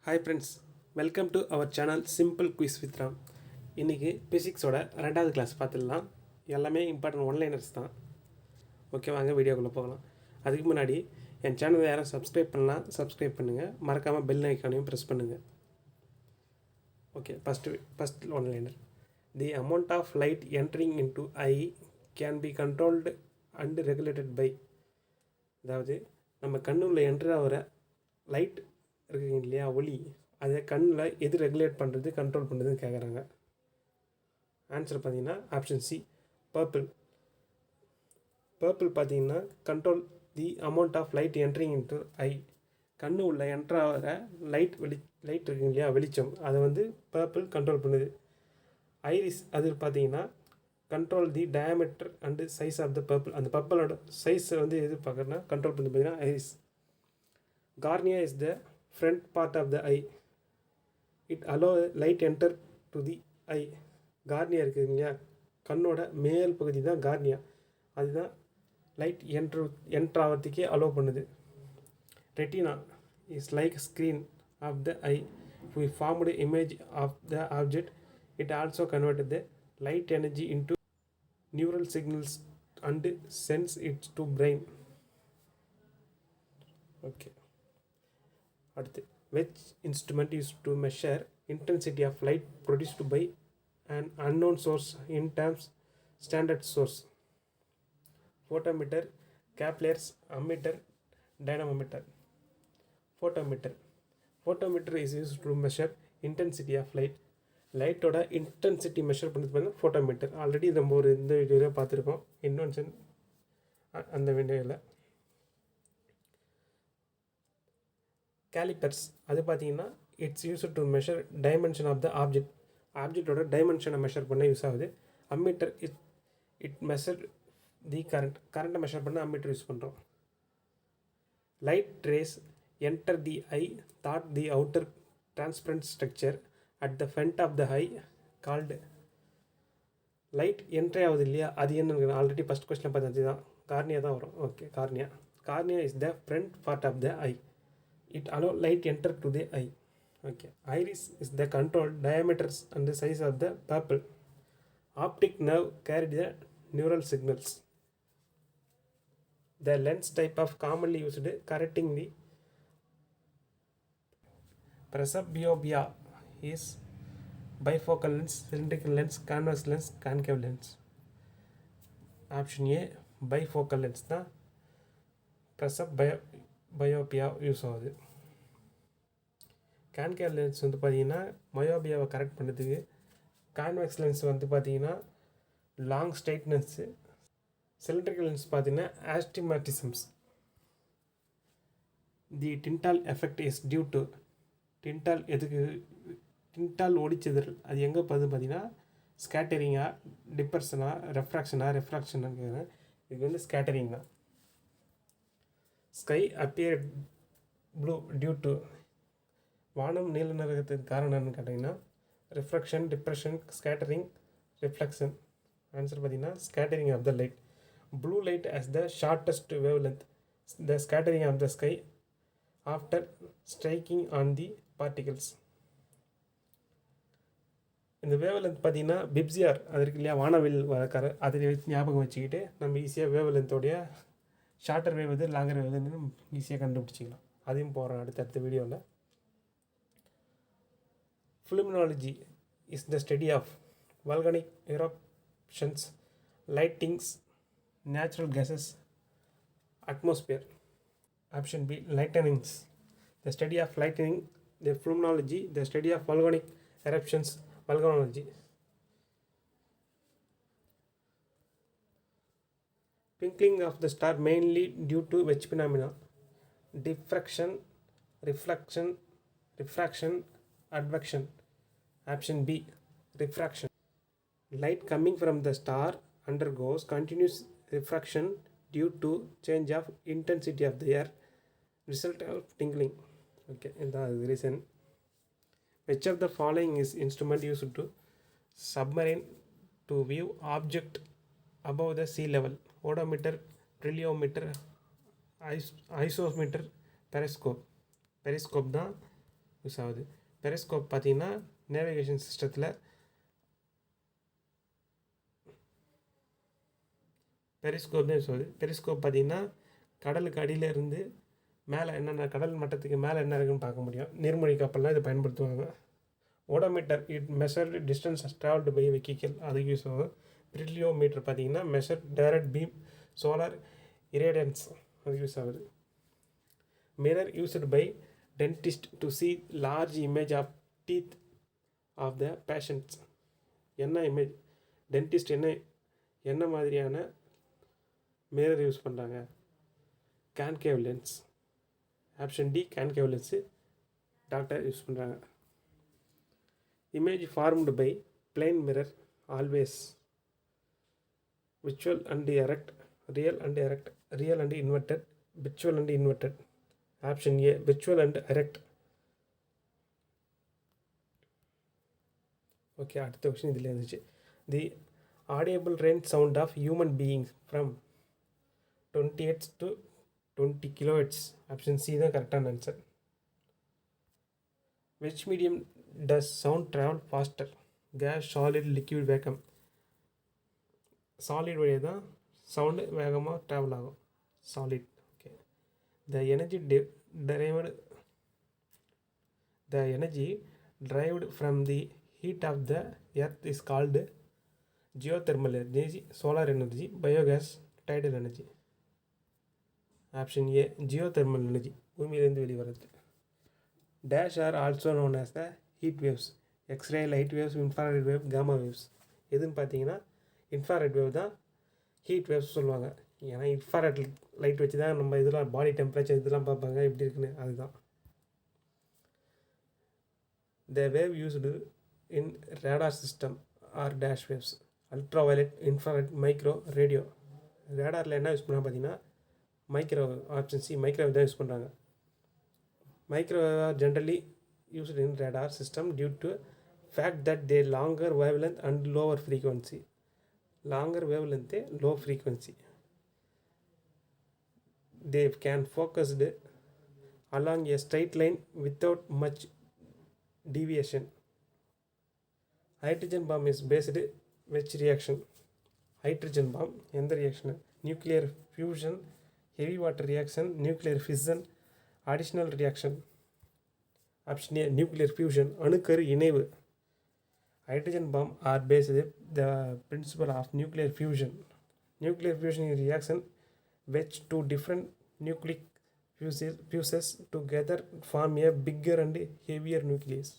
Hi friends, welcome to our channel simple quiz with Ram. இன்றைக்கி ஃபிசிக்ஸோட 2வது கிளாஸ் பார்த்துடலாம். எல்லாமே இம்பார்ட்டன்ட் ஒன்லைனர்ஸ் தான். ஓகே, வாங்க வீடியோக்குள்ளே போகலாம். அதுக்கு முன்னாடி என் சேனலை யாரும் சப்ஸ்கிரைப் பண்ணலாம், சப்ஸ்கிரைப் பண்ணுங்கள். மறக்காமல் பெல் ஐக்கானையும் ப்ரெஸ் பண்ணுங்கள். Okay, first one liner. The amount of light entering into eye can be controlled and regulated by. அதாவது நம்ம கண்ணுள்ள என்ட்ரு ஆகிற லைட் இருக்குங்க இல்லையா, ஒளி, அதை கண்ணில் எது ரெகுலேட் பண்ணுறது, கண்ட்ரோல் பண்ணுறதுன்னு கேட்குறாங்க. ஆன்சர் பார்த்தீங்கன்னா ஆப்ஷன் சி, பர்பிள். பார்த்தீங்கன்னா control the amount of light entering into eye. கண்ணு உள்ள என்ட்ராகிற லைட் இருக்குங்க இல்லையா, வெளிச்சம், அதை வந்து பர்பிள் கண்ட்ரோல் பண்ணுது. ஐரிஸ் அது பார்த்தீங்கன்னா control the diameter and size of the pupil. அந்த பர்பிளோட சைஸை வந்து எது பார்க்குறதுனா கண்ட்ரோல் பண்ணி பார்த்தீங்கன்னா iris. Cornea is the front part of the eye. It allow light enter to the eye. Cornea இருக்குது இல்லையா, கண்ணோட மேல் பகுதி தான் கார்னியா. அதுதான் லைட் என்ட்ராகிறதுக்கே அலோவ் பண்ணுது. Retina is like screen of the eye. we formed image of the object. It also converted the light energy into neural signals and sends it to brain. Okay. அடுத்து, which instrument used to measure intensity of light produced by an unknown source in terms standard source? Photometer, Kepler's ammeter, dynamometer. Photometer is used to measure intensity of light. லைட்டோட intensity measure பண்ணது பார்த்தீங்கன்னா photometer. Already நம்ம இந்த வீடியோவில் பார்த்துருக்கோம், invention அந்த வீடியோவில். Callipers அது பார்த்தீங்கன்னா it's use to measure dimension of the ஆப்ஜெக்டோட டைமென்ஷனை மெஷர் பண்ண யூஸ் ஆகுது. அம்மீட்டர் இட் மெஷர் தி கரண்ட்டை மெஷர் பண்ண அம்மீட்டர் யூஸ் பண்ணுறோம். Light rays enter the eye that the outer transparent structure at the front of the eye called. Light entry ஆகுது இல்லையா, அது என்னன்னு ஆல்ரெடி ஃபஸ்ட் கொஸ்டின் பார்த்தது தான், கார்னியா தான் வரும். Okay, cornea is the front part of the eye. It allow light enter to the eye. Okay. Iris is the control diameters and the size of the pupil. Optic nerve carry the neural signals. The lens type of commonly used correcting the presbyopia is bifocal lens, cylindrical lens, convex lens, concave lens. Option A, bifocal lens தான் presbyopia use ஆகுது. Concave lens வந்து பார்த்தீங்கன்னா மயோபியாவை correct பண்ணுறதுக்கு. Convex lens வந்து பார்த்தீங்கன்னா long sightedness. Cylindrical lens பார்த்தீங்கன்னா astigmatisms. The Tyndall effect is due to. Tyndall ஒளிச்சிதறல் அது எங்கே பார்த்து பார்த்தீங்கன்னா ஸ்கேட்டரிங்கா, டிப்பர்ஷனா, ரெஃப்ராக்ஷனாக இது வந்து ஸ்கேட்டரிங் தான். Sky appear blue due to. வானம் நீல நிறத்துக்கு காரணம் என்னன்னு கேட்டிங்கன்னா refraction, depression, scattering, reflection. Answer பார்த்தீங்கன்னா scattering of the light. Blue light as the shortest wave length. The scattering of the sky after striking on the particles. இந்த wave length பார்த்தீங்கன்னா பிப்சிஆர் அது இருக்கு இல்லையா, வானவில் வளர்க்குற அதை ஞாபகம் வச்சுக்கிட்டு நம்ம ஈஸியாக வேவ் லென்த்தோடைய ஷார்ட்டர் வேவ் எது, லாங்கர் வேவ் எதுன்னு ஈஸியாக கண்டுபிடிச்சிக்கலாம். அதையும் போகிறோம் அடுத்த வீடியோவில். Phenomenology is the study of volcanic eruptions, lightnings, natural gases, atmosphere. Option B, lightnings. The study of lightning. The phenomenology, the study of volcanic eruptions, volcanology. Twinkling of the star mainly due to which phenomena? Diffraction, refraction, advection. Option B, refraction. Light coming from the star undergoes continuous refraction due to change of intensity of the air, result of twinkling. Okay, that is the reason. Which of the following is instrument used to submarine to view object above the sea level? Odometer, triliometer, isometer, periscope. Periscope தான் use ஆகுது. Periscope பார்த்தீங்கன்னா navigation சிஸ்டத்தில் periscope தான் use ஆகுது. Periscope பார்த்தீங்கன்னா கடலுக்கு அடியில் இருந்து மேலே என்னென்ன கடல் மட்டத்துக்கு மேலே என்ன இருக்குன்னு பார்க்க முடியும். நீர்மூழ்கி கப்பல்லாம் இதை பயன்படுத்துவாங்க. Odometer it measure distance travelled by vehicle, அதுக்கு யூஸ் ஆகும். பிரிலியோமீட்டர் பார்த்தீங்கன்னா measure direct beam solar irradiance, அது யூஸ் ஆகுது. Mirror used by dentist to see large image of teeth of the patients. என்ன இமேஜ் டென்டிஸ்ட் என்ன மாதிரியான மிரர் யூஸ் பண்ணுறாங்க? Concave lens. Option D concave lens doctor use பண்ணுறாங்க. Image formed by plane mirror always virtual and erect, real and erect, real and inverted, virtual and inverted. Option A virtual and erect. Okay, அடுத்த question இதில் இருந்துச்சு. The audible range sound of human beings from 20 Hz to 20 kHz. Option C தான் கரெக்டான answer. Which medium does sound travel faster? Gas, solid, liquid, vacuum. Solid வழியாக தான் sound வேகமாக travel ஆகும். Solid. Okay. The energy derived from the heat of the earth is called geothermal energy, solar energy, biogas, tidal energy. Option A geothermal energy, பூமியிலேருந்து வெளிவருது. Dash are also known as the heat waves, x ray, light waves, infrared wave, gamma waves. எதுன்னு பார்த்தீங்கன்னா infrared wave தான் heat waves சொல்லுவாங்க. ஏன்னா infrared light வச்சு தான் நம்ம இதெல்லாம் பாடி டெம்பரேச்சர் இதெல்லாம் பார்ப்பாங்க எப்படி இருக்குன்னு. அதுதான் the wave used in radar system are dash waves, ultra violet, infrared, micro, radio. ரேடாரில் என்ன யூஸ் பண்ணால் பார்த்தீங்கன்னா மைக்ரோவேவ். ஆப்ஷன் சி மைக்ரோவேவ் தான் யூஸ் பண்ணுறாங்க. Microwave are generally used in radar system due to fact that they longer wave length and lower frequency. Longer wave length, low frequency. They can focused along a straight line without much deviation. Hydrogen bomb is based which reaction? Hydrogen bomb எந்த reaction? Nuclear fusion, heavy water reaction, nuclear fission, additional reaction. Option A nuclear fusion, அணுக்கரு இணைவு. Hydrogen bomb are based the principle of nuclear fusion. Nuclear fusion is reaction which two different nucleic fuses together form a bigger and heavier nucleus.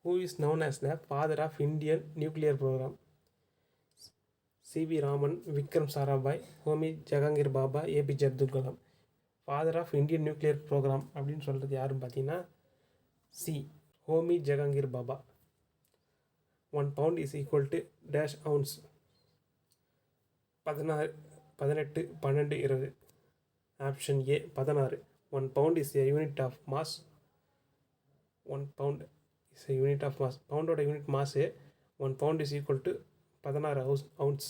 Who is known as the father of Indian nuclear program? C.V. Raman, Vikram Sarabhai, Homi Jahangir Baba, APJ Abdul Kalam. Father of Indian nuclear program அப்படின்னு சொல்கிறது யாருன்னு பார்த்தீங்கன்னா C Homi Jahangir Baba. 1 pound is equal to dash ounce. 16, 18, 12, 20. Option A 16. 1 pound is a unit of mass. 1 pound is a unit of mass. பவுண்டோட unit mass 1 pound is equal to 16 ounce,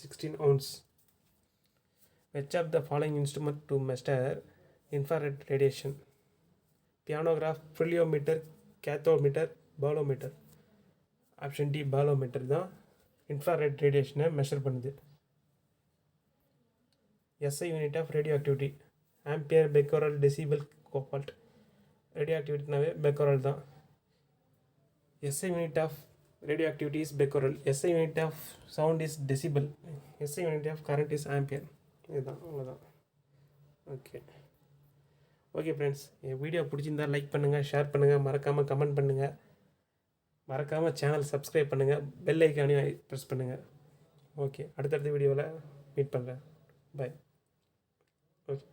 16 ounce. Which of the following instrument to measure infrared radiation? Pianograph, pyrheliometer, cathometer, bolometer. Option D bolometer தான் infrared ரேடியேஷனை measure பண்ணுது. SI unit of radio activity ampere, becquerel, decibel, cobalt. Radio ஆக்டிவிட்டினாவே becquerel தான். SI unit of radioactivity is becquerel. SI unit of sound is decibel. SI unit of current is ampere. இதுதான், அவ்வளோதான். Okay friends, என் video பிடிச்சிருந்தால் like பண்ணுங்கள், share பண்ணுங்கள், மறக்காமல் comment பண்ணுங்கள், மறக்காமல் சேனல் சப்ஸ்கிரைப் பண்ணுங்கள், பெல் ஐக்கானையும் ப்ரெஸ் பண்ணுங்கள். ஓகே, அடுத்தடுத்த வீடியோவில் மீட் பண்ணுறேன். பாய். ஓகே.